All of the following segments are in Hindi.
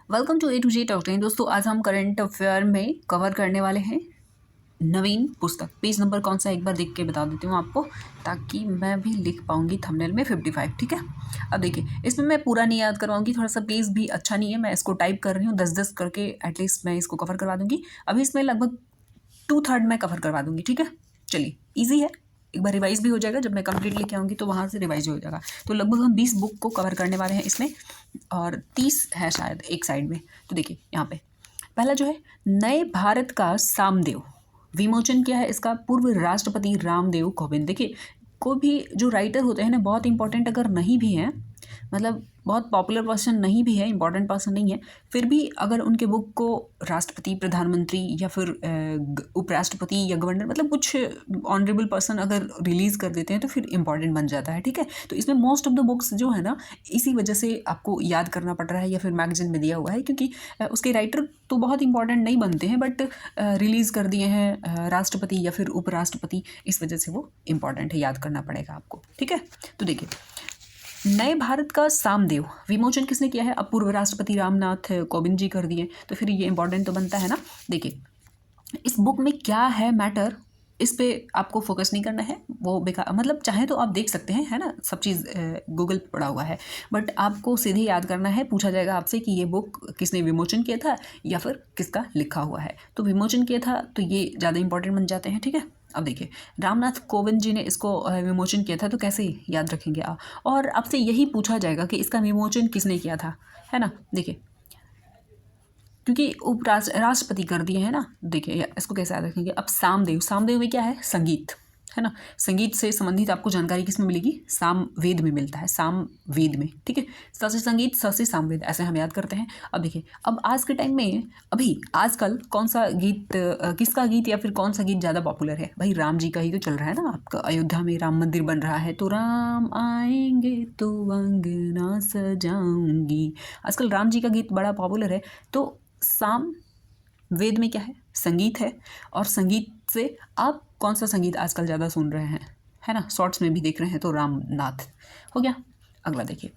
Welcome to A to J talk time. दोस्तों आज हम करंट अफेयर में कवर करने वाले हैं नवीन पुस्तक। पेज नंबर कौन सा एक बार देख के बता देती हूँ आपको, ताकि मैं भी लिख पाऊंगी थंबनेल में 55। ठीक है, अब देखिए इसमें मैं पूरा नहीं याद करवाऊंगी, थोड़ा सा पेज भी अच्छा नहीं है, मैं इसको टाइप कर रही हूँ 10-10 करके, एटलीस्ट मैं इसको कवर करवा दूंगी। अभी इसमें लगभग 2/3 मैं कवर करवा दूंगी। ठीक है, चलिए ईजी है, एक बार रिवाइज भी हो जाएगा। जब मैं कंप्लीट लेके आऊँगी तो वहाँ से रिवाइज हो जाएगा। तो लगभग हम 20 बुक को कवर करने वाले हैं इसमें, और 30 है शायद एक साइड में। तो देखिए यहाँ पे पहला जो है, नए भारत का सामदेव। विमोचन क्या है इसका? पूर्व राष्ट्रपति रामदेव कोविंद। देखिए कोई भी जो राइटर होते हैं ना, बहुत इंपॉर्टेंट अगर नहीं भी हैं, मतलब बहुत पॉपुलर पर्सन नहीं भी है, इंपॉर्टेंट पर्सन नहीं है, फिर भी अगर उनके बुक को राष्ट्रपति, प्रधानमंत्री या फिर उपराष्ट्रपति या गवर्नर, मतलब कुछ ऑनरेबल पर्सन अगर रिलीज़ कर देते हैं तो फिर इंपॉर्टेंट बन जाता है। ठीक है, तो इसमें मोस्ट ऑफ द बुक्स जो है ना, इसी वजह से आपको याद करना पड़ रहा है या फिर मैगजीन में दिया हुआ है, क्योंकि उसके राइटर तो बहुत इंपॉर्टेंट नहीं बनते हैं, बट रिलीज़ कर दिए हैं राष्ट्रपति या फिर उपराष्ट्रपति, इस वजह से वो इंपॉर्टेंट है, याद करना पड़ेगा आपको। ठीक है, तो देखिए नए भारत का सामदेव विमोचन किसने किया है? अब पूर्व राष्ट्रपति रामनाथ कोविंद जी कर दिए, तो फिर ये इंपॉर्टेंट तो बनता है ना। देखिए इस बुक में क्या है मैटर, इस पे आपको फोकस नहीं करना है, वो बेकार, मतलब चाहे तो आप देख सकते हैं, है ना, सब चीज़ गूगल पे पड़ा हुआ है, बट आपको सीधे याद करना है। पूछा जाएगा आपसे कि ये बुक किसने विमोचन किया था या फिर किसका लिखा हुआ है, तो विमोचन किया था तो ये ज़्यादा इंपॉर्टेंट बन जाते हैं। ठीक है, अब देखिए रामनाथ कोविंद जी ने इसको विमोचन किया था, तो कैसे याद रखेंगे आप? और आपसे यही पूछा जाएगा कि इसका विमोचन किसने किया था, है ना। देखिए क्योंकि राष्ट्रपति कर दिए हैं ना, देखिए इसको कैसे याद रखेंगे। अब सामदेव, सामदेव में क्या है? संगीत, है ना। संगीत से संबंधित आपको जानकारी किस में मिलेगी? सामवेद में मिलता है, सामवेद में। ठीक है, स से संगीत, स से सामवेद, ऐसे हम याद करते हैं। अब देखिए अब आज के टाइम में, अभी आजकल कौन सा गीत, किसका गीत या फिर कौन सा गीत ज़्यादा पॉपुलर है? भाई राम जी का ही तो चल रहा है ना। आपका अयोध्या में राम मंदिर बन रहा है, तो राम आएंगे तो अंगना सजाऊंगी, आजकल राम जी का गीत बड़ा पॉपुलर है। तो साम वेद में क्या है? संगीत है। और संगीत से आप कौन सा संगीत आजकल ज़्यादा सुन रहे हैं, है ना, शॉर्ट्स में भी देख रहे हैं, तो रामनाथ हो गया। अगला देखिए,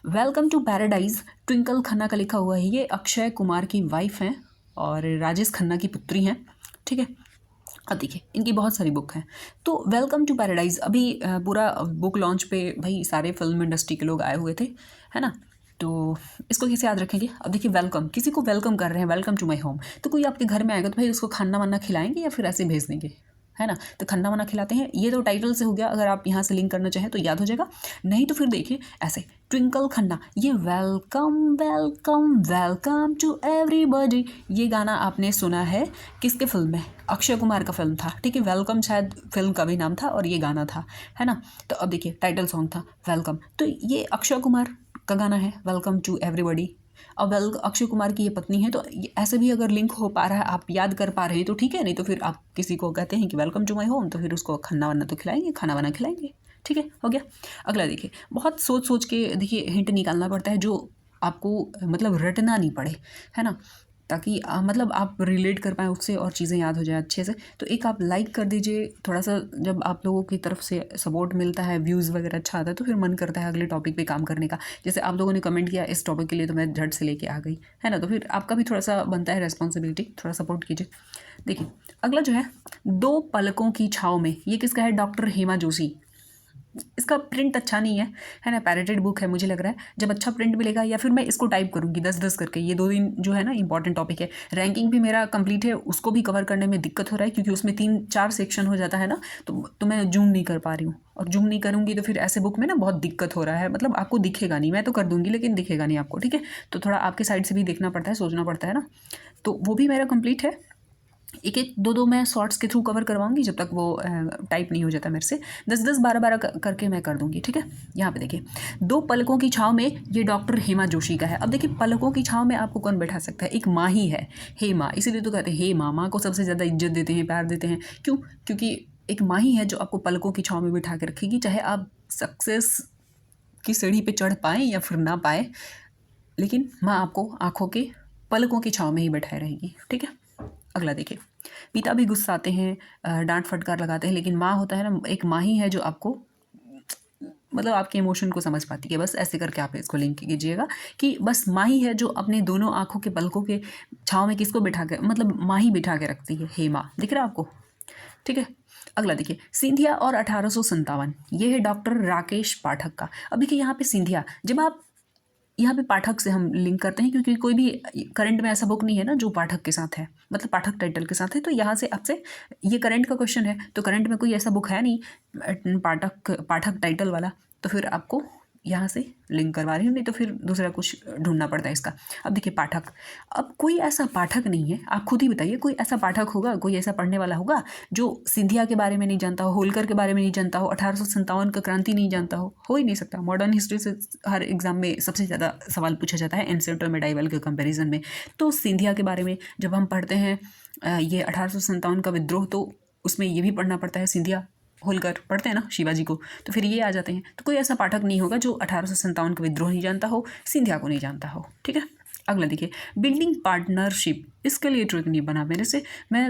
welcome to paradise, Twinkle Khanna का लिखा हुआ है। ये अक्षय कुमार की वाइफ हैं और राजेश खन्ना की पुत्री हैं। ठीक है, अब देखिए इनकी बहुत सारी बुक हैं। तो वेलकम टू पैराडाइज अभी पूरा बुक लॉन्च पे भाई सारे फिल्म इंडस्ट्री के लोग आए हुए थे, है ना। तो इसको कैसे याद रखेंगे? अब देखिए वेलकम, किसी को वेलकम कर रहे हैं, वेलकम टू माय होम, तो कोई आपके घर में आएगा तो भाई उसको खाना वाना खिलाएंगे या फिर ऐसे भेज देंगे, है ना। तो खाना वाना खिलाते हैं, ये तो टाइटल से हो गया, अगर आप यहाँ से लिंक करना चाहें तो याद हो जाएगा, नहीं तो फिर देखिए ऐसे ट्विंकल खन्ना, ये welcome welcome welcome to everybody, ये गाना आपने सुना है किसके फिल्म में? अक्षय कुमार का फिल्म था। ठीक है, वेलकम शायद फिल्म का भी नाम था और ये गाना था, है ना। तो अब देखिए टाइटल सॉन्ग था वेलकम, तो ये अक्षय कुमार का गाना है वेलकम टू एवरीबॉडी। अब अक्षय कुमार की ये पत्नी है, तो ऐसे भी अगर लिंक हो पा रहा है, आप याद कर पा रहे हैं तो ठीक है, नहीं तो फिर आप किसी को कहते हैं कि वेलकम टू माय होम, तो फिर उसको खाना वाना तो खिलाएंगे, खाना वाना खिलाएंगे। ठीक है, हो गया। अगला देखिए, बहुत सोच सोच के देखिए हिंट निकालना पड़ता है, जो आपको मतलब रटना नहीं पड़े, है ना, ताकि मतलब आप रिलेट कर पाएँ उससे और चीज़ें याद हो जाए अच्छे से। तो एक आप लाइक कर दीजिए थोड़ा सा, जब आप लोगों की तरफ से सपोर्ट मिलता है, व्यूज़ वगैरह अच्छा आता है, तो फिर मन करता है अगले टॉपिक पे काम करने का। जैसे आप लोगों ने कमेंट किया इस टॉपिक के लिए, तो मैं झट से लेके आ गई, है ना। तो फिर आपका भी थोड़ा सा बनता है रिस्पॉन्सिबिलिटी, थोड़ा सपोर्ट कीजिए। देखिए अगला जो है, दो पलकों की छाँव में, ये किसका है? डॉक्टर हेमा जोशी। इसका प्रिंट अच्छा नहीं है ना, पैरेटेड बुक है मुझे लग रहा है। जब अच्छा प्रिंट मिलेगा, या फिर मैं इसको टाइप करूँगी 10-10 करके, ये 2 दिन जो है ना इंपॉर्टेंट टॉपिक है। रैंकिंग भी मेरा कंप्लीट है, उसको भी कवर करने में दिक्कत हो रहा है, क्योंकि उसमें 3-4 सेक्शन हो जाता है ना, तो मैं जूम नहीं कर पा रही हूँ, और जूम नहीं करूँगी तो फिर ऐसे बुक में ना बहुत दिक्कत हो रहा है, मतलब आपको दिखेगा नहीं, मैं तो कर दूँगी लेकिन दिखेगा नहीं आपको। ठीक है, तो थोड़ा आपके साइड से भी देखना पड़ता है, सोचना पड़ता है ना। तो वो भी मेरा कंप्लीट है। एक एक दो दो मैं शॉर्ट्स के थ्रू कवर करवाऊंगी, जब तक वो टाइप नहीं हो जाता मेरे से। 10-10 12-12 करके मैं कर दूंगी। ठीक है, यहाँ पे देखिए, दो पलकों की छाँव में, ये डॉक्टर हेमा जोशी का है। अब देखिए पलकों की छाँव में आपको कौन बैठा सकता है? एक माँ ही है, हेमा, इसीलिए तो कहते हैं हे माँ, माँ को सबसे ज़्यादा इज्जत देते हैं, प्यार देते हैं। क्यों? क्योंकि एक माँ ही है जो आपको पलकों की छाँव में बिठा के रखेगी, चाहे आप सक्सेस की सीढ़ी पर चढ़ पाएँ या फिर ना पाए, लेकिन माँ आपको आँखों के पलकों की छाँव में ही बैठाए रहेगी। ठीक है, अगला देखिए, पिता भी गुस्साते हैं, डांट फटकार लगाते हैं, लेकिन माँ होता है ना, एक माँ ही है जो आपको मतलब आपके इमोशन को समझ पाती है। बस ऐसे करके आप इसको लिंक कीजिएगा कि बस माँ ही है जो अपने दोनों आँखों के पलकों के छाँव में किसको बिठा के, मतलब माँ ही बिठा के रखती है। हे माँ, दिख रहा है आपको? ठीक है। अगला देखिए, सिंधिया और 1857, ये है डॉक्टर राकेश पाठक का। अब देखिए यहाँ पे सिंधिया, जब आप यहाँ पे पाठक से हम लिंक करते हैं क्योंकि कोई भी करंट में ऐसा बुक नहीं है ना जो पाठक के साथ है, मतलब पाठक टाइटल के साथ है, तो यहाँ से आपसे ये करंट का क्वेश्चन है, तो करंट में कोई ऐसा बुक है नहीं पाठक टाइटल वाला, तो फिर आपको यहाँ से लिंक करवा रही हूँ, नहीं तो फिर दूसरा कुछ ढूंढना पड़ता है इसका। अब देखिए पाठक, अब कोई ऐसा पाठक नहीं है, आप खुद ही बताइए कोई ऐसा पाठक होगा, कोई ऐसा पढ़ने वाला होगा जो सिंधिया के बारे में नहीं जानता हो, होलकर के बारे में नहीं जानता हो, 1857 का क्रांति नहीं जानता हो ही नहीं सकता। मॉडर्न हिस्ट्री से हर एग्जाम में सबसे ज़्यादा सवाल पूछा जाता है एंसेंट और मेडाइवल के कंपेरिजन में। तो सिंधिया के बारे में जब हम पढ़ते हैं ये 1857 का विद्रोह, तो उसमें ये भी पढ़ना पड़ता है, सिंधिया होलकर पढ़ते हैं ना शिवाजी को, तो फिर ये आ जाते हैं। तो कोई ऐसा पाठक नहीं होगा जो 1857 का विद्रोह नहीं जानता हो, सिंधिया को नहीं जानता हो। ठीक है। अगला देखिए, बिल्डिंग पार्टनरशिप, इसके लिए ट्रिक नहीं बना मेरे से, मैं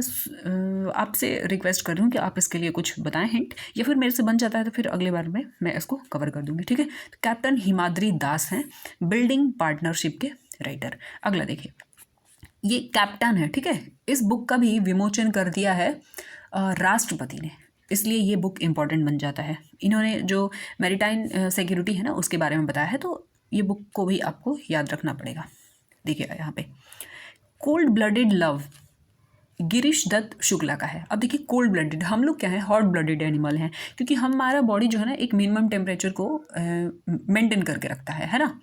आपसे रिक्वेस्ट कर रही हूँ कि आप इसके लिए कुछ बताएं हिंट, या फिर मेरे से बन जाता है तो फिर अगले बार में मैं इसको कवर कर दूँगी। ठीक है। तो कैप्टन हिमाद्री दास हैं बिल्डिंग पार्टनरशिप के राइटर। अगला देखिए, ये कैप्टन है। ठीक है। इस बुक का भी विमोचन कर दिया है राष्ट्रपति ने, इसलिए ये बुक इम्पॉर्टेंट बन जाता है। इन्होंने जो मैरीटाइम सिक्योरिटी है ना उसके बारे में बताया है, तो ये बुक को भी आपको याद रखना पड़ेगा। देखिए यहाँ पे cold blooded love Girish Dutt Shukla का है। अब देखिए कोल्ड ब्लडेड, हम लोग क्या है, हॉट ब्लडेड एनिमल हैं, क्योंकि हमारा बॉडी जो है ना एक मिनिमम टेम्परेचर को मेंटेन करके रखता है ना।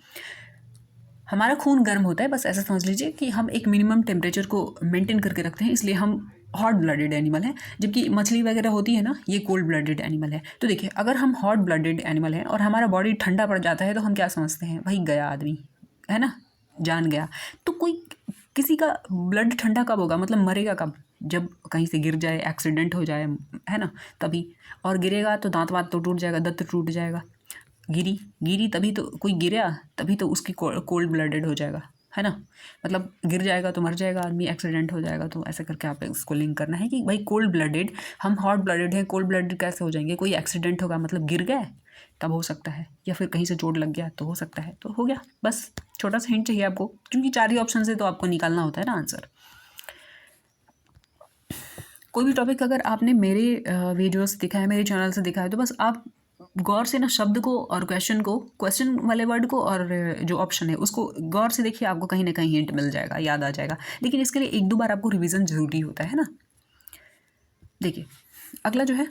हमारा खून गर्म होता है, बस ऐसा समझ लीजिए कि हम एक मिनिमम टेम्परेचर को मेंटेन करके रखते हैं, इसलिए हम हॉट ब्लडेड एनिमल है। जबकि मछली वगैरह होती है ना, ये कोल्ड ब्लडेड एनिमल है। तो देखिए अगर हम हॉट ब्लडेड एनिमल हैं और हमारा बॉडी ठंडा पड़ जाता है तो हम क्या समझते हैं, भाई गया आदमी, है ना, जान गया। तो कोई किसी का ब्लड ठंडा कब होगा, मतलब मरेगा कब, जब कहीं से गिर जाए, एक्सीडेंट हो जाए, है ना, तभी। और गिरेगा तो दांत वात तो टूट जाएगा, दंत टूट जाएगा। गिरी तभी तो, कोई गिरा तभी तो उसकी कोल्ड ब्लडेड हो जाएगा, है ना, मतलब गिर जाएगा तो मर जाएगा आदमी, एक्सीडेंट हो जाएगा। तो ऐसे करके आप इसको लिंक करना है कि भाई कोल्ड ब्लडेड, हम हॉट ब्लडेड हैं, कोल्ड ब्लडेड कैसे हो जाएंगे, कोई एक्सीडेंट होगा मतलब गिर गए तब हो सकता है, या फिर कहीं से चोट लग गया तो हो सकता है। तो हो गया, बस छोटा सा हिंट चाहिए आपको, क्योंकि 4 ही ऑप्शन से तो आपको निकालना होता है ना आंसर। कोई भी टॉपिक अगर आपने मेरे वीडियो से देखा है, मेरे चैनल से देखा है, तो बस आप गौर से ना शब्द को और क्वेश्चन वाले वर्ड को और जो ऑप्शन है उसको गौर से देखिए, आपको कहीं ना कहीं हिंट मिल जाएगा, याद आ जाएगा। लेकिन इसके लिए 1-2 बार आपको रिवीजन जरूरी होता है ना। देखिए अगला जो है,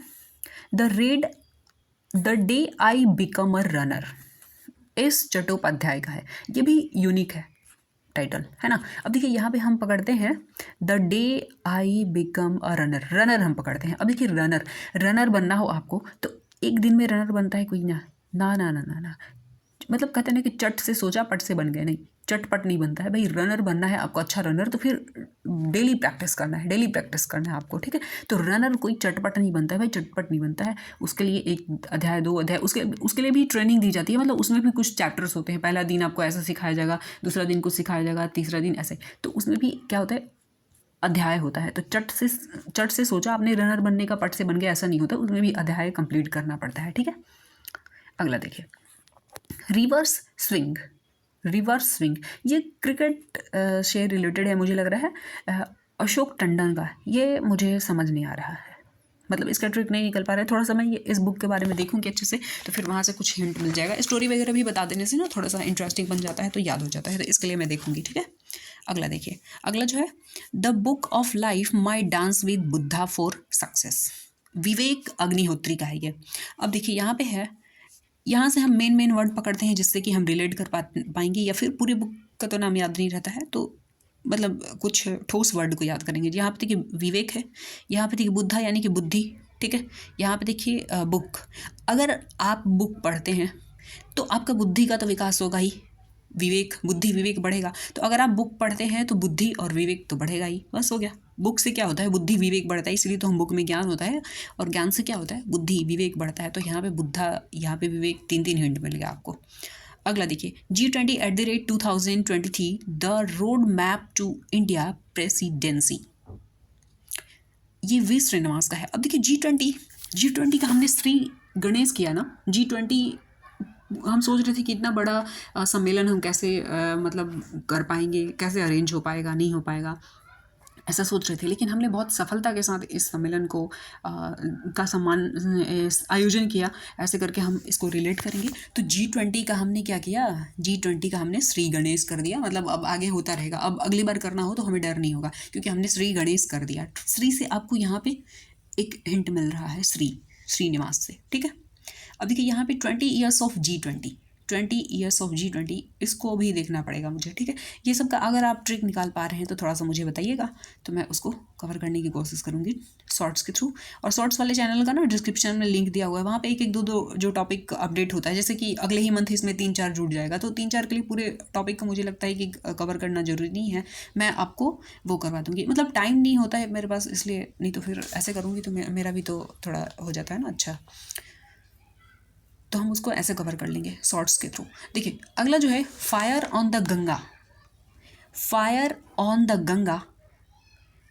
the day I become a runner, इस चट्टोपाध्याय का है। ये भी यूनिक है टाइटल, है ना। अब देखिए यहाँ पे हम पकड़ते हैं the day I become a runner, runner हम पकड़ते हैं। अब देखिए रनर बनना हो आपको तो एक दिन में रनर बनता है कोई ना ना ना ना ना ना, मतलब कहते हैं ना कि चट से सोचा पट से बन गए, नहीं, चटपट नहीं बनता है भाई। रनर बनना है आपको, अच्छा रनर, तो फिर डेली प्रैक्टिस करना है, डेली प्रैक्टिस करना है आपको। ठीक है। तो रनर कोई चटपट नहीं बनता है भाई, चटपट नहीं बनता है। उसके लिए 1 अध्याय 2 अध्याय उसके लिए भी ट्रेनिंग दी जाती है, मतलब उसमें भी कुछ चैप्टर्स होते हैं। पहला दिन आपको ऐसा सिखाया जाएगा, दूसरा दिन कुछ सिखाया जाएगा, तीसरा दिन ऐसे। तो उसमें भी क्या होता है, अध्याय होता है। तो चट से सोचा आपने रनर बनने का, पट से बन गया, ऐसा नहीं होता, उसमें भी अध्याय कंप्लीट करना पड़ता है। ठीक है। अगला देखिए, रिवर्स स्विंग, ये क्रिकेट से रिलेटेड है, मुझे लग रहा है अशोक टंडन का। ये मुझे समझ नहीं आ रहा है, मतलब इसका ट्रिक नहीं निकल पा रहा है। थोड़ा सा मैं ये इस बुक के बारे में देखूंगी अच्छे से, तो फिर वहाँ से कुछ हिंट मिल जाएगा। स्टोरी वगैरह भी बता देने से ना थोड़ा सा इंटरेस्टिंग बन जाता है, तो याद हो जाता है, तो इसके लिए मैं देखूंगी। ठीक है। अगला देखिए, अगला जो है, the book of life my dance with Buddha for success, Vivek Agnihotri का है ये। अब देखिए यहाँ पे है, यहाँ से हम मेन वर्ड पकड़ते हैं जिससे कि हम रिलेट कर पाएंगे, या फिर पूरी बुक का तो नाम याद नहीं रहता है, तो मतलब कुछ ठोस वर्ड को याद करेंगे। यहाँ पे देखिए विवेक है, यहाँ पे देखिए बुद्धा यानी कि बुद्धि। ठीक है। यहाँ पे देखिए बुक, अगर आप बुक पढ़ते हैं तो आपका बुद्धि का तो विकास होगा ही, बुद्धि विवेक बढ़ेगा। तो अगर आप बुक पढ़ते हैं तो बुद्धि और विवेक तो बढ़ेगा ही, बस हो गया। बुक से क्या होता है, बुद्धि विवेक बढ़ता है, इसलिए तो हम बुक में ज्ञान होता है, और ज्ञान से क्या होता है, बुद्धि विवेक बढ़ता है। तो यहाँ पे बुद्धा, यहाँ पे विवेक, 3 हिंट मिल गया आपको। अगला देखिए, G20 the road map to India presidency, ये वी श्रीनिवास का है। अब देखिए G20 का हमने श्री गणेश किया ना, G20 हम सोच रहे थे कि इतना बड़ा सम्मेलन हम कैसे मतलब कर पाएंगे, कैसे अरेंज हो पाएगा, नहीं हो पाएगा, ऐसा सोच रहे थे। लेकिन हमने बहुत सफलता के साथ इस सम्मेलन को का सम्मान आयोजन किया। ऐसे करके हम इसको रिलेट करेंगे। तो G20 का हमने क्या किया, G20 का हमने श्री गणेश कर दिया। मतलब अब आगे होता रहेगा, अब अगली बार करना हो तो हमें डर नहीं होगा, क्योंकि हमने श्री गणेश कर दिया। श्री से आपको यहाँ पे एक हिंट मिल रहा है, श्रीनिवास से, ठीक है। अब देखिए यहाँ पे 20 years of G20, 20 years of G20, इसको भी देखना पड़ेगा मुझे, ठीक है। ये सब का अगर आप ट्रिक निकाल पा रहे हैं तो थोड़ा सा मुझे बताइएगा, तो मैं उसको कवर करने की कोशिश करूँगी शॉर्ट्स के थ्रू। और शॉर्ट्स वाले चैनल का ना डिस्क्रिप्शन में लिंक दिया हुआ है, वहाँ पे एक एक दो जो टॉपिक अपडेट होता है, जैसे कि अगले ही मंथ इसमें 3-4 जुड़ जाएगा, तो 3-4 के लिए पूरे टॉपिक का मुझे लगता है कि कवर करना जरूरी नहीं है। मैं आपको वो करवा दूँगी, मतलब टाइम नहीं होता है मेरे पास इसलिए, नहीं तो फिर ऐसे करूँगी तो मेरा भी तो थोड़ा हो जाता है ना अच्छा, तो हम उसको ऐसे कवर कर लेंगे शॉर्ट्स के थ्रू। देखिए अगला जो है fire on the Ganga, fire on the Ganga,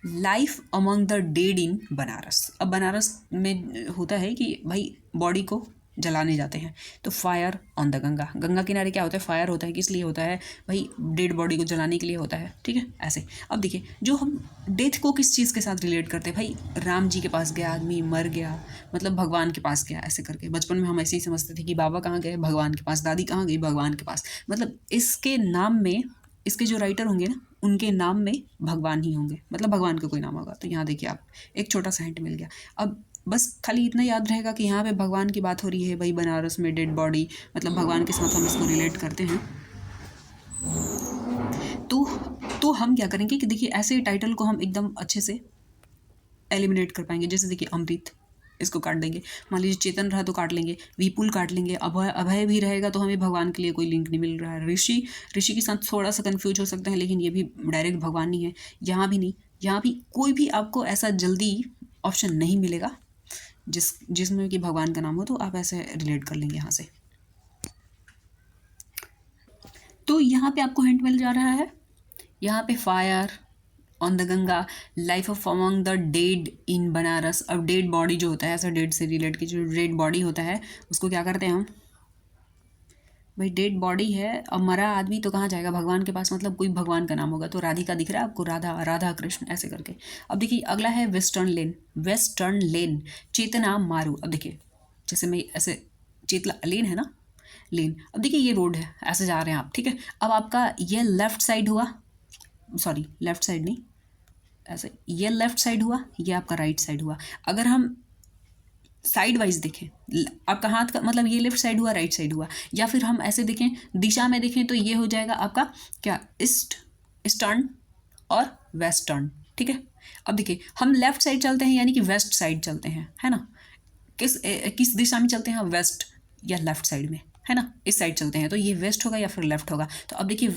life among the dead in Banaras. अब बनारस में होता है कि भाई बॉडी को जलाने जाते हैं, तो fire on the Ganga, Ganga किनारे क्या होता है, फायर होता है, किस लिए होता है भाई, डेड बॉडी को जलाने के लिए होता है, ठीक है ऐसे। अब देखिए जो हम डेथ को किस चीज़ के साथ रिलेट करते हैं, भाई राम जी के पास गया आदमी, मर गया, मतलब भगवान के पास गया, ऐसे करके। बचपन में हम ऐसे ही समझते थे कि बाबा कहाँ गए, भगवान के पास, दादी कहाँ गई, भगवान के पास। मतलब इसके नाम में, इसके जो राइटर होंगे ना, उनके नाम में भगवान ही होंगे, मतलब भगवान का कोई नाम होगा। तो यहाँ देखिए आप, एक छोटा सा हिंट मिल गया। अब बस खाली इतना याद रहेगा कि यहाँ पे भगवान की बात हो रही है, भाई बनारस में डेड बॉडी, मतलब भगवान के साथ हम इसको रिलेट करते हैं। तो हम क्या करेंगे कि देखिए ऐसे टाइटल को हम एकदम अच्छे से एलिमिनेट कर पाएंगे। जैसे देखिए अमृत, इसको काट देंगे। मान लीजिए चेतन रहा तो काट लेंगे, विपुल काट लेंगे, अभय भी रहेगा तो हमें भगवान के लिए कोई लिंक नहीं मिल रहा है। ऋषि के साथ थोड़ा सा कंफ्यूज हो सकते हैं, लेकिन ये भी डायरेक्ट भगवान नहीं है। यहाँ भी नहीं, यहाँ भी कोई भी आपको ऐसा जल्दी ऑप्शन नहीं मिलेगा जिसमें कि भगवान का नाम हो, तो आप ऐसे रिलेट कर लेंगे यहाँ से। तो यहाँ पे आपको हिंट मिल जा रहा है, यहाँ पे fire on the Ganga, life of among the dead in Banaras. अब डेड बॉडी जो होता है, ऐसा डेड से रिलेट की, जो डेड बॉडी होता है उसको क्या करते हैं हम, भाई डेड बॉडी है, अब मरा आदमी तो कहाँ जाएगा, भगवान के पास, मतलब कोई भगवान का नाम होगा। तो राधिका दिख रहा है आपको, राधा कृष्ण, ऐसे करके। अब देखिए अगला है वेस्टर्न लेन, वेस्टर्न लेन, चेतना मारू। अब देखिए जैसे मैं ऐसे, चेतला लेन है ना, लेन। अब देखिए ये रोड है, ऐसे जा रहे हैं आप, ठीक है। अब आपका ये लेफ्ट साइड हुआ, सॉरी लेफ्ट साइड नहीं, ऐसे ये लेफ्ट साइड हुआ, ये आपका राइट साइड हुआ। अगर हम साइड वाइज देखें, आपका हाथ का मतलब ये लेफ्ट साइड हुआ, राइट साइड हुआ, या फिर हम ऐसे देखें, दिशा में देखें, तो ये हो जाएगा आपका क्या, ईस्टर्न और वेस्टर्न, ठीक है। अब देखिए हम लेफ्ट साइड चलते हैं, यानी कि वेस्ट साइड चलते हैं, है ना। किस दिशा में चलते हैं, वेस्ट या लेफ्ट साइड में, है ना, इस साइड चलते हैं, तो ये वेस्ट होगा या फिर लेफ्ट होगा। तो अब देखिए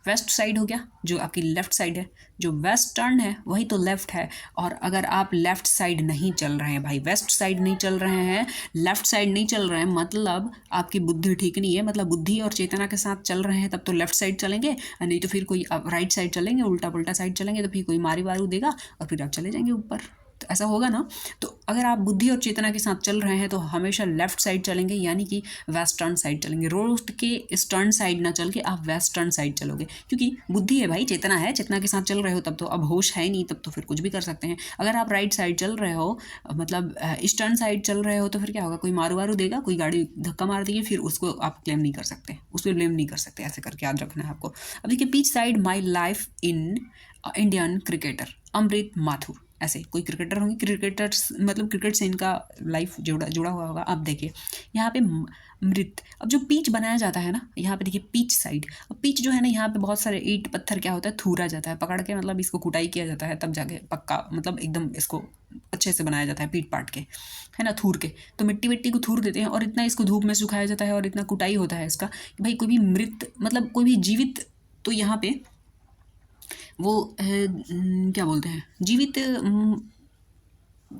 वेस्ट साइड हो गया, जो आपकी लेफ्ट साइड है, जो वेस्टर्न है वही तो लेफ्ट है। और अगर आप लेफ्ट साइड नहीं चल रहे हैं भाई, वेस्ट साइड नहीं चल रहे हैं, लेफ्ट साइड नहीं चल रहे हैं, मतलब आपकी बुद्धि ठीक नहीं है। मतलब बुद्धि और चेतना के साथ चल रहे हैं तब तो लेफ्ट साइड चलेंगे, नहीं तो फिर कोई राइट साइड चलेंगे, उल्टा पुल्टा साइड चलेंगे, तो फिर कोई मारी वारू देगा और फिर आप चले जाएंगे ऊपर, तो ऐसा होगा ना। तो अगर आप बुद्धि और चेतना के साथ चल रहे हैं तो हमेशा लेफ्ट साइड चलेंगे, यानी कि वेस्टर्न साइड चलेंगे। रोड के ईस्टर्न साइड ना चल के आप वेस्टर्न साइड चलोगे, क्योंकि बुद्धि है भाई, चेतना है, चेतना के साथ चल रहे हो तब तो, अब होश है नहीं तब तो फिर कुछ भी कर सकते हैं। अगर आप राइट साइड चल रहे हो, मतलब ईस्टर्न साइड चल रहे हो, तो फिर क्या होगा, कोई मारू वारू देगा, कोई गाड़ी धक्का मार देगी, फिर उसको आप क्लेम नहीं कर सकते, उस पर ब्लेम नहीं कर सकते, ऐसे करके याद रखना है आपको। अब देखिए pitchside my life in Indian cricketer Amrit Mathur, ऐसे कोई क्रिकेटर होंगे, क्रिकेटर्स मतलब क्रिकेट से इनका लाइफ जुड़ा हुआ होगा। अब देखिए यहाँ पे मृत, अब जो पीच बनाया जाता है ना, यहाँ पे देखिए पीच साइड। अब पीच जो है ना, यहाँ पे बहुत सारे ईंट पत्थर क्या होता है, थूरा जाता है, पकड़ के, मतलब इसको कुटाई किया जाता है, तब जाके पक्का, मतलब एकदम इसको अच्छे से बनाया जाता है, पीट पाट के, है ना, थूर के। तो मिट्टी को थूर देते हैं और इतना इसको धूप में सुखाया जाता है और इतना कुटाई होता है इसका कि भाई कोई भी मृत, मतलब कोई भी जीवित, तो यहाँ पे वो क्या बोलते हैं, जीवित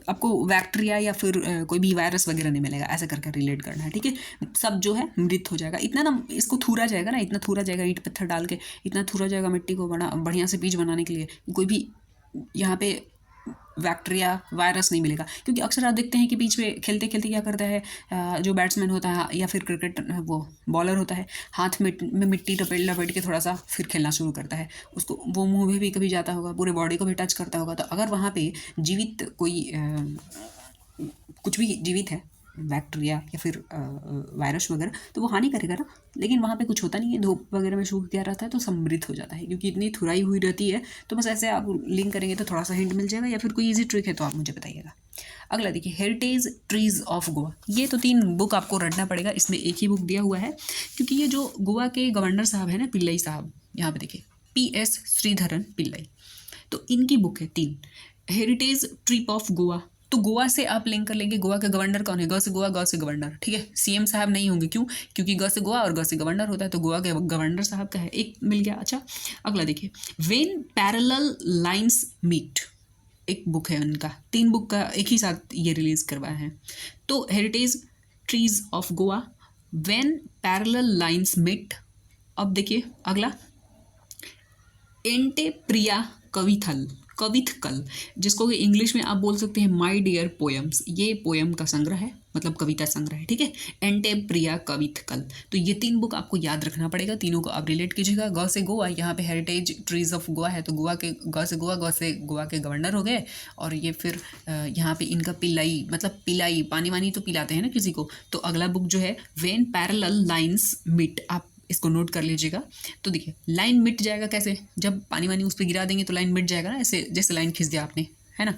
आपको बैक्टीरिया या फिर कोई भी वायरस वगैरह नहीं मिलेगा, ऐसा करके रिलेट करना है, ठीक है। सब जो है मृत हो जाएगा, इतना ना इसको थूरा जाएगा ना, इतना थूरा जाएगा, ईंट पत्थर डाल के इतना थूरा जाएगा मिट्टी को बढ़िया से पीच बनाने के लिए। कोई भी यहाँ पे बैक्टीरिया वायरस नहीं मिलेगा, क्योंकि अक्सर आप देखते हैं कि बीच में खेलते खेलते क्या करता है जो बैट्समैन होता है या फिर क्रिकेट वो बॉलर होता है, हाथ में मिट्टी लपेट के थोड़ा सा फिर खेलना शुरू करता है, उसको वो मुंह में भी कभी जाता होगा, पूरे बॉडी को भी टच करता होगा। तो अगर वहाँ पे जीवित कोई कुछ भी जीवित है, बैक्टीरिया या फिर वायरस वगैरह, तो वो हानि करेगा ना, लेकिन वहाँ पे कुछ होता नहीं है, धूप वगैरह में सूख गया रहता है तो समृद्ध हो जाता है, क्योंकि इतनी थुराई हुई रहती है। तो बस ऐसे आप लिंक करेंगे तो थोड़ा सा हिंट मिल जाएगा, या फिर कोई इजी ट्रिक है तो आप मुझे बताइएगा। अगला देखिए, हेरिटेज ट्रीज ऑफ गोवा। ये तो 3 बुक आपको रटना पड़ेगा, इसमें एक ही बुक दिया हुआ है, क्योंकि ये जो गोवा के गवर्नर साहब है ना, पिल्लई साहब, यहाँ पे देखिए PS श्रीधरन पिल्लई, तो इनकी बुक है 3, हेरिटेज ट्रिप ऑफ गोवा। तो गोवा से आप लिंक कर लेंगे, गोवा का गवर्नर कौन है, ग से गोवा, ग से गवर्नर, ठीक है। CM साहब नहीं होंगे, क्यों, क्योंकि ग से गोवा और ग से गवर्नर होता है, तो गोवा के गवर्नर साहब का है, एक मिल गया। अच्छा, अगला देखिए, व्हेन पैरेलल लाइंस मीट, एक बुक है उनका, 3 बुक का एक ही साथ ये रिलीज करवाया है। तो heritage trees of Goa, when parallel lines meet. अब देखिए अगला, एंटे प्रिया कविथकल, जिसको कि इंग्लिश में आप बोल सकते हैं माई डियर पोएम्स। ये पोएम का संग्रह है, मतलब कविता संग्रह है, ठीक है। एंटे प्रिया कविथकल। तो ये 3 बुक आपको याद रखना पड़ेगा, तीनों को आप रिलेट कीजिएगा। ग से गोवा, यहाँ पे हेरिटेज ट्रीज ऑफ गोवा है, तो गोवा के ग से गोवा के गवर्नर हो गए। और ये फिर यहाँ पे इनका पिलाई, मतलब पिलाई, पानी वानी तो पिलाते हैं ना किसी को। तो अगला बुक जो है व्हेन पैरेलल लाइंस मीट, आप इसको नोट कर लीजिएगा। तो देखिए, लाइन मिट जाएगा कैसे, जब पानी वानी उस पर गिरा देंगे तो लाइन मिट जाएगा ना, ऐसे जैसे लाइन खींच दिया आपने, है ना,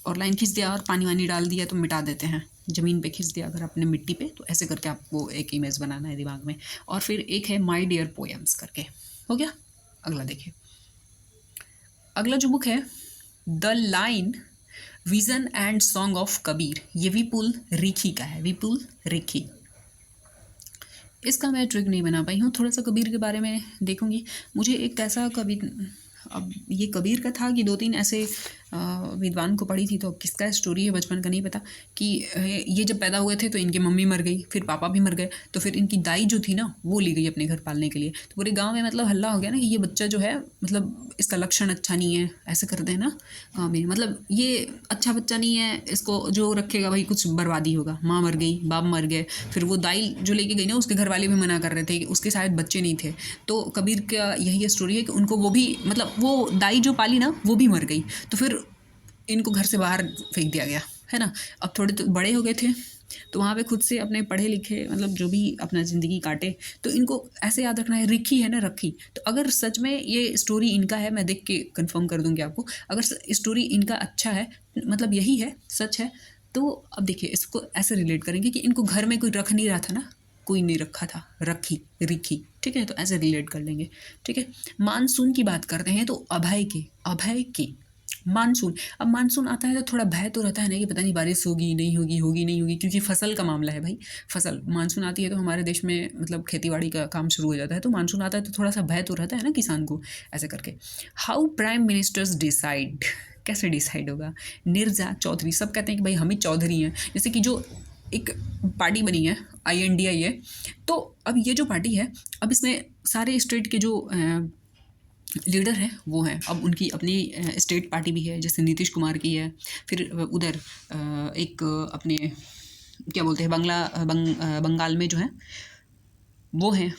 और लाइन खींच दिया और पानी वानी डाल दिया तो मिटा देते हैं, ज़मीन पे खींच दिया अगर आपने मिट्टी पे, तो ऐसे करके आपको एक इमेज बनाना है दिमाग में। और फिर एक है माई डियर पोएम्स करके, हो गया। अगला देखिए, अगला जो बुक है the line vision and song of Kabir, ये विपुल रिखी का है, विपुल रिखी। इसका मैं ट्रिक नहीं बना पाई हूँ, थोड़ा सा कबीर के बारे में देखूँगी। मुझे एक ऐसा कबीर, अब ये कबीर का था कि 2-3 ऐसे विद्वान को पढ़ी थी, तो किसका स्टोरी है बचपन का नहीं पता, कि ये जब पैदा हुए थे तो इनकी मम्मी मर गई, फिर पापा भी मर गए, तो फिर इनकी दाई जो थी ना वो ली गई अपने घर पालने के लिए। तो पूरे गांव में मतलब हल्ला हो गया ना कि ये बच्चा जो है, मतलब इसका लक्षण अच्छा नहीं है, ऐसे करते हैं ना गाँव में, मतलब ये अच्छा बच्चा नहीं है, इसको जो रखेगा भाई कुछ बर्बादी होगा। माँ मर गई, बाप मर गए, फिर वो दाई जो लेके गई ना उसके घर वाले भी मना कर रहे थे, उसके शायद बच्चे नहीं थे। तो कबीर का यही स्टोरी है कि उनको वो भी, मतलब वो दाई जो पाली ना वो भी मर गई, तो फिर इनको घर से बाहर फेंक दिया गया, है ना। अब थोड़े तो बड़े हो गए थे, तो वहाँ पे खुद से अपने पढ़े लिखे, मतलब जो भी अपना ज़िंदगी काटे, तो इनको ऐसे याद रखना है, रिखी है ना, रखी। तो अगर सच में ये स्टोरी इनका है, मैं देख के कंफर्म कर दूँगी आपको, अगर स्टोरी इनका अच्छा है, मतलब यही है, सच है, तो अब देखिए इसको ऐसे रिलेट करेंगे कि इनको घर में कोई रख नहीं रहा था ना, कोई नहीं रखा था, रखी, रिखी, ठीक है, तो ऐसे रिलेट कर लेंगे, ठीक है। मानसून की बात करते हैं, तो अभय के मानसून। अब मानसून आता है तो थोड़ा भय तो रहता है ना कि पता नहीं बारिश होगी नहीं होगी, क्योंकि फसल का मामला है भाई। फसल, मानसून आती है तो हमारे देश में मतलब खेतीबाड़ी का काम शुरू हो जाता है, तो मानसून आता है तो थोड़ा सा भय तो रहता है ना किसान को, ऐसे करके। हाउ प्राइम मिनिस्टर्स डिसाइड, कैसे डिसाइड होगा। निर्जा चौधरी, सब कहते हैं कि भाई हम ही चौधरी हैं, जैसे कि जो एक पार्टी बनी है INDI है, तो अब ये जो पार्टी है, अब इसमें सारे स्टेट के जो लीडर हैं वो हैं, अब उनकी अपनी स्टेट पार्टी भी है, जैसे नीतीश कुमार की है, फिर उधर एक अपने क्या बोलते हैं बंगाल में जो है वो हैं,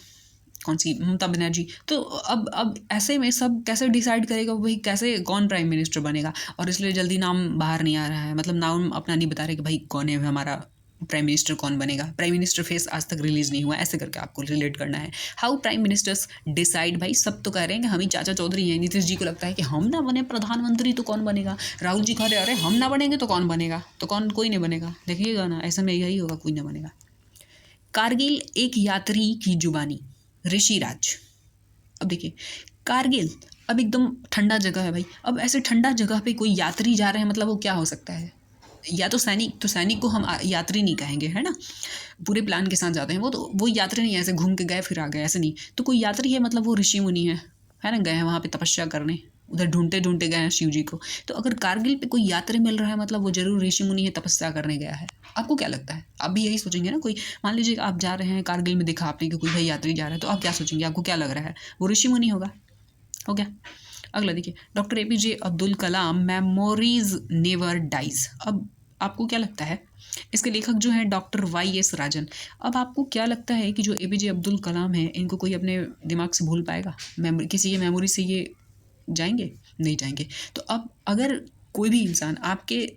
कौन सी, ममता बनर्जी। तो अब ऐसे में सब कैसे डिसाइड करेगा भाई कैसे कौन प्राइम मिनिस्टर बनेगा, और इसलिए जल्दी नाम बाहर नहीं आ रहा है, मतलब नाम अपना नहीं बता रहे कि भाई कौन है हमारा प्राइम मिनिस्टर, कौन बनेगा। प्राइम मिनिस्टर फेस आज तक रिलीज नहीं हुआ, ऐसे करके आपको रिलेट करना है। हाउ प्राइम मिनिस्टर्स डिसाइड, भाई सब तो कह रहे हैं कि हम ही चाचा चौधरी हैं। नीतीश जी को लगता है कि हम ना बने प्रधानमंत्री तो कौन बनेगा। राहुल जी कह रहे अरे हम ना बनेंगे तो कौन बनेगा, तो कौन, कोई नहीं बनेगा, देखिएगा ना, ऐसे में यही होगा, कोई ना बनेगा। कारगिल एक यात्री की जुबानी, ऋषिराज। अब देखिए कारगिल, अब एकदम ठंडा जगह है भाई, अब ऐसे ठंडा जगह पे कोई यात्री जा रहे हैं, मतलब वो क्या हो सकता है, या तो सैनिक को हम यात्री नहीं कहेंगे, है ना, पूरे प्लान के साथ जाते हैं वो, तो वो यात्री नहीं है ऐसे घूम के गए फिर आ गए, ऐसे नहीं। तो कोई यात्री है मतलब वो ऋषि मुनि है ना, गए हैं वहाँ पे तपस्या करने, उधर ढूंढते गए हैं शिव जी को। तो अगर कारगिल पे कोई यात्री मिल रहा है मतलब वो जरूर ऋषि मुनि है, तपस्या करने गया है। आपको क्या लगता है, आप भी यही सोचेंगे ना। कोई मान लीजिए आप जा रहे हैं कारगिल में, देखा आपने कि कोई भाई यात्री जा रहा है, तो आप क्या सोचेंगे, आपको क्या लग रहा है, वो ऋषि मुनि होगा। हो गया। अगला देखिए, doctor APJ Abdul Kalam memories never dies. अब आपको क्या लगता है, इसके लेखक जो हैं डॉक्टर YS राजन। अब आपको क्या लगता है कि जो APJ अब्दुल कलाम है, इनको कोई अपने दिमाग से भूल पाएगा? किसी की मेमोरी से ये जाएंगे? नहीं जाएंगे। तो अब अगर कोई भी इंसान आपके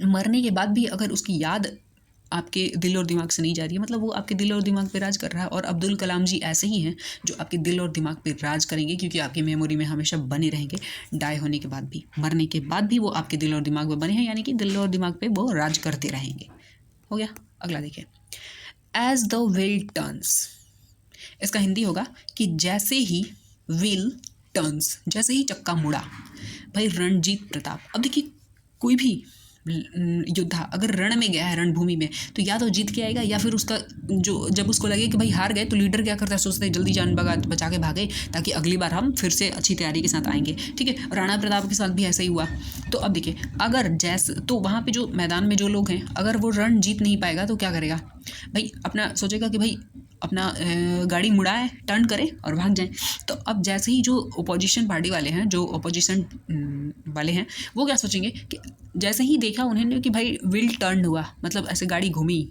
मरने के बाद भी अगर उसकी याद आपके दिल और दिमाग से नहीं जा रही है, मतलब वो आपके दिल और दिमाग पे राज कर रहा है। और अब्दुल कलाम जी ऐसे ही हैं जो आपके दिल और दिमाग पे राज करेंगे, क्योंकि आपकी मेमोरी में हमेशा बने रहेंगे। डाई होने के बाद भी, मरने के बाद भी वो आपके दिल और दिमाग में बने हैं, यानी कि दिल और दिमाग पे वो राज करते रहेंगे। हो गया। अगला देखिए, एज द व्हील टर्न्स। इसका हिंदी होगा कि जैसे ही व्हील टर्न्स, जैसे ही चक्का मुड़ा। भाई रणजीत प्रताप। अब देखिए, कोई भी योद्धा अगर रण में गया है, रणभूमि में, तो या तो जीत के आएगा, या फिर उसका जो जब उसको लगे कि भाई हार गए, तो लीडर क्या करता है, सोचते हैं जल्दी जान बचा के भागे, ताकि अगली बार हम फिर से अच्छी तैयारी के साथ आएंगे। ठीक है, राणा प्रताप के साथ भी ऐसा ही हुआ। तो अब देखिए, अगर जैसे तो वहाँ पे जो मैदान में जो लोग हैं, अगर वो रण जीत नहीं पाएगा तो क्या करेगा भाई, अपना सोचेगा कि भाई अपना गाड़ी मुड़ाए, टर्न करें और भाग जाएं। तो अब जैसे ही जो ओपोजिशन पार्टी वाले हैं, जो ओपोजिशन वाले हैं, वो क्या सोचेंगे कि जैसे ही देखा उन्होंने कि भाई व्हील टर्न हुआ, मतलब ऐसे गाड़ी घूमी,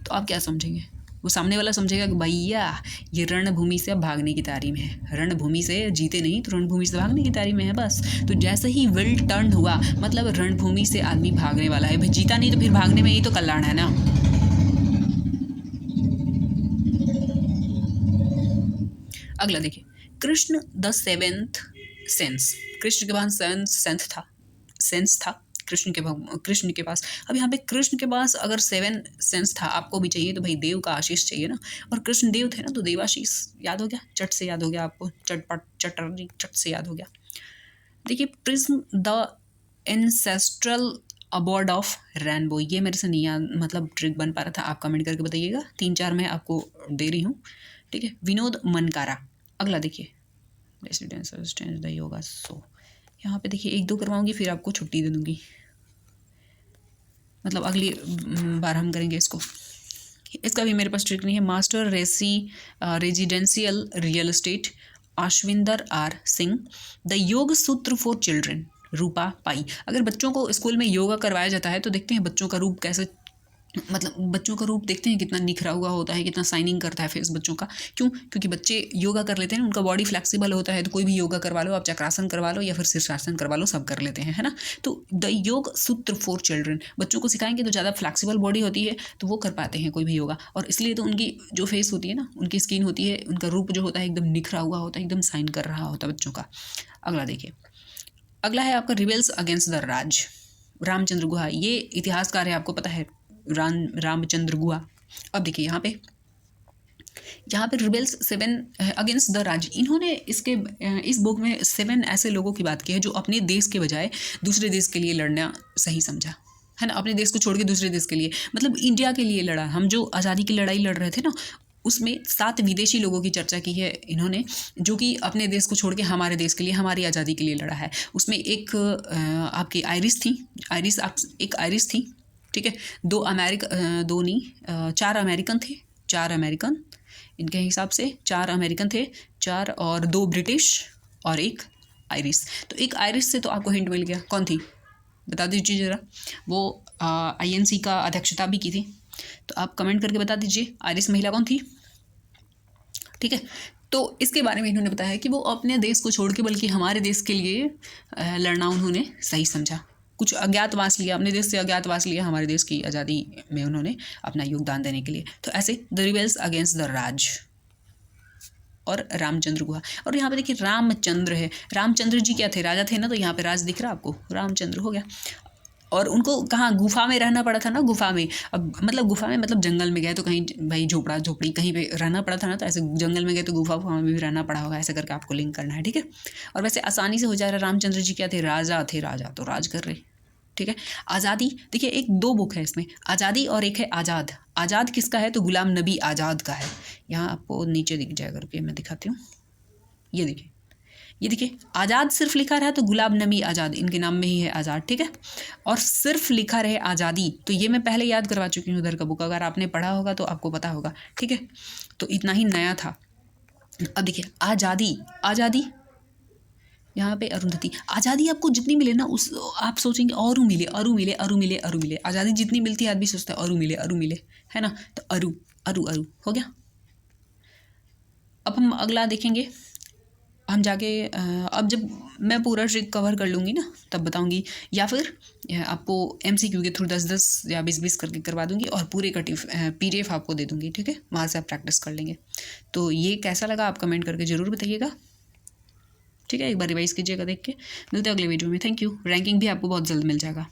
तो आप क्या समझेंगे? वो सामने वाला समझेगा कि भैया ये रणभूमि से अब भागने की तैयारी में है, रणभूमि से जीते नहीं तो रणभूमि से भागने की तैयारी में है बस। तो जैसे ही व्हील टर्न हुआ, मतलब रणभूमि से आदमी भागने वाला है। भाई जीता नहीं तो फिर भागने में ही तो कल्याण है ना। अगला देखिए, Krishna the seventh sense. Krishna के पास सेंस था कृष्ण के पास। अब यहाँ पे कृष्ण के पास अगर 7 सेंस था, आपको भी चाहिए तो भाई देव का आशीष चाहिए ना। और कृष्ण देव थे ना, तो देवाशीष याद हो गया, चट से याद हो गया आपको, चट से याद हो गया। देखिए, prism the ancestral abode of rainbow, ये मेरे से नहीं याद, मतलब ट्रिक बन पा रहा था, आप कमेंट करके बताइएगा। 3-4 मैं आपको दे रही हूँ, ठीक है। विनोद मनकारा। अगला देखिए, रेसिडेंस द योगा सो। यहाँ पे देखिए 1-2 करवाऊंगी, फिर आपको छुट्टी दे दूँगी, मतलब अगली बार हम करेंगे इसको। इसका भी मेरे पास ट्रिक नहीं है। Master residential real estate, Ashwinder R Singh. The yoga sutra for children, रूपा पाई। अगर बच्चों को स्कूल में योगा करवाया जाता है तो देखते हैं बच्चों का रूप कैसे, मतलब बच्चों का रूप देखते हैं कितना निखरा हुआ होता है, कितना शाइनिंग करता है फेस बच्चों का। क्यों? क्योंकि बच्चे योगा कर लेते हैं, उनका बॉडी फ्लेक्सिबल होता है। तो कोई भी योगा करवा लो, आप चक्रासन करवा लो या फिर शीर्षासन करवा लो, सब कर लेते हैं, है ना। तो the yoga sutra for children, बच्चों को सिखाएंगे तो ज़्यादा फ्लेक्सिबल बॉडी होती है, तो वो कर पाते हैं कोई भी योगा। और इसलिए तो उनकी जो फेस होती है ना, उनकी स्किन होती है, उनका रूप जो होता है एकदम निखरा हुआ होता है, एकदम शाइन कर रहा होता है बच्चों का। अगला देखिए, अगला है आपका रिबेल्स अगेंस्ट द राज, रामचंद्र गुहा। ये इतिहासकार है, आपको पता है, रामचंद्र गुहा। अब देखिए यहाँ पे रिबेल्स 7 अगेंस्ट द राज, इन्होंने इस बुक में 7 ऐसे लोगों की बात की है जो अपने देश के बजाय दूसरे देश के लिए लड़ना सही समझा, है ना। अपने देश को छोड़ के दूसरे देश के लिए, मतलब इंडिया के लिए लड़ा। हम जो आज़ादी की लड़ाई लड़ रहे थे ना, उसमें 7 विदेशी लोगों की चर्चा की है इन्होंने, जो कि अपने देश को छोड़ के हमारे देश के लिए, हमारी आज़ादी के लिए लड़ा है। उसमें एक आपकी एक आयरिश थी, ठीक है। 4 अमेरिकन थे, 4 अमेरिकन इनके हिसाब से 4 अमेरिकन थे, 4 और 2 ब्रिटिश और 1 आयरिश। तो एक आयरिश से तो आपको हिंट मिल गया, कौन थी बता दीजिए ज़रा। वो INC का अध्यक्षता भी की थी, तो आप कमेंट करके बता दीजिए आयरिश महिला कौन थी, ठीक है। तो इसके बारे में इन्होंने बताया कि वो अपने देश को छोड़ के बल्कि हमारे देश के लिए लड़ना उन्होंने सही समझा। कुछ अज्ञातवास लिया, अपने देश से अज्ञातवास लिया हमारे देश की आज़ादी में उन्होंने अपना योगदान देने के लिए। तो ऐसे द रिबेल्स अगेंस्ट द राज और रामचंद्र गुहा। और यहाँ पे देखिए रामचंद्र है, रामचंद्र जी क्या थे, राजा थे ना, तो यहाँ पे राज दिख रहा है आपको, रामचंद्र हो गया। और उनको कहाँ, गुफा में रहना पड़ा था ना, गुफा में। अब मतलब गुफा में मतलब जंगल में गए तो कहीं भाई झोपड़ा झोपड़ी कहीं पे रहना पड़ा था ना, तो ऐसे जंगल में गए तो गुफा में भी रहना पड़ा होगा, ऐसे करके आपको लिंक करना है, ठीक है। और वैसे आसानी से हो जा रहा है। रामचंद्र जी क्या थे, राजा थे, राजा तो राज कर रहे, ठीक है। आज़ादी देखिए, 2 बुक है इसमें, आज़ादी और एक है आज़ाद। आज़ाद किसका है, तो गुलाम नबी आज़ाद का है। यहाँ आपको नीचे दिख जाएगा, रुकिए मैं दिखाती हूँ। ये देखिए आज़ाद सिर्फ लिखा रहा तो गुलाम नबी आज़ाद, इनके नाम में ही है आज़ाद, ठीक है। और सिर्फ लिखा रहे आज़ादी, तो ये मैं पहले याद करवा चुकी हूँ उधर का बुक, अगर आपने पढ़ा होगा तो आपको पता होगा, ठीक है। तो इतना ही नया था। अब देखिए आज़ादी यहाँ पे अरुंधति। आज़ादी आपको जितनी मिले ना उस आप सोचेंगे और मिले, अरु मिले, अरु मिले, अरु मिले। आज़ादी जितनी मिलती है आदमी सोचता है अरु मिले, अरु मिले, है ना। तो अरु अरु अरु हो गया। अब हम अगला देखेंगे। हम जाके अब जब मैं पूरा ट्रिक कवर कर लूँगी ना तब बताऊँगी, या फिर आपको MCQ के थ्रू 10-10 या 20-20 करके करवा दूँगी और पूरे का PDF आपको दे दूँगी, ठीक है। वहाँ से आप प्रैक्टिस कर लेंगे। तो ये कैसा लगा आप कमेंट करके ज़रूर बताइएगा, ठीक है। एक बार रिवाइज़ कीजिएगा देख के। मिलते हैं अगले वीडियो में। Thank you. रैंकिंग भी आपको बहुत जल्द मिल जाएगा।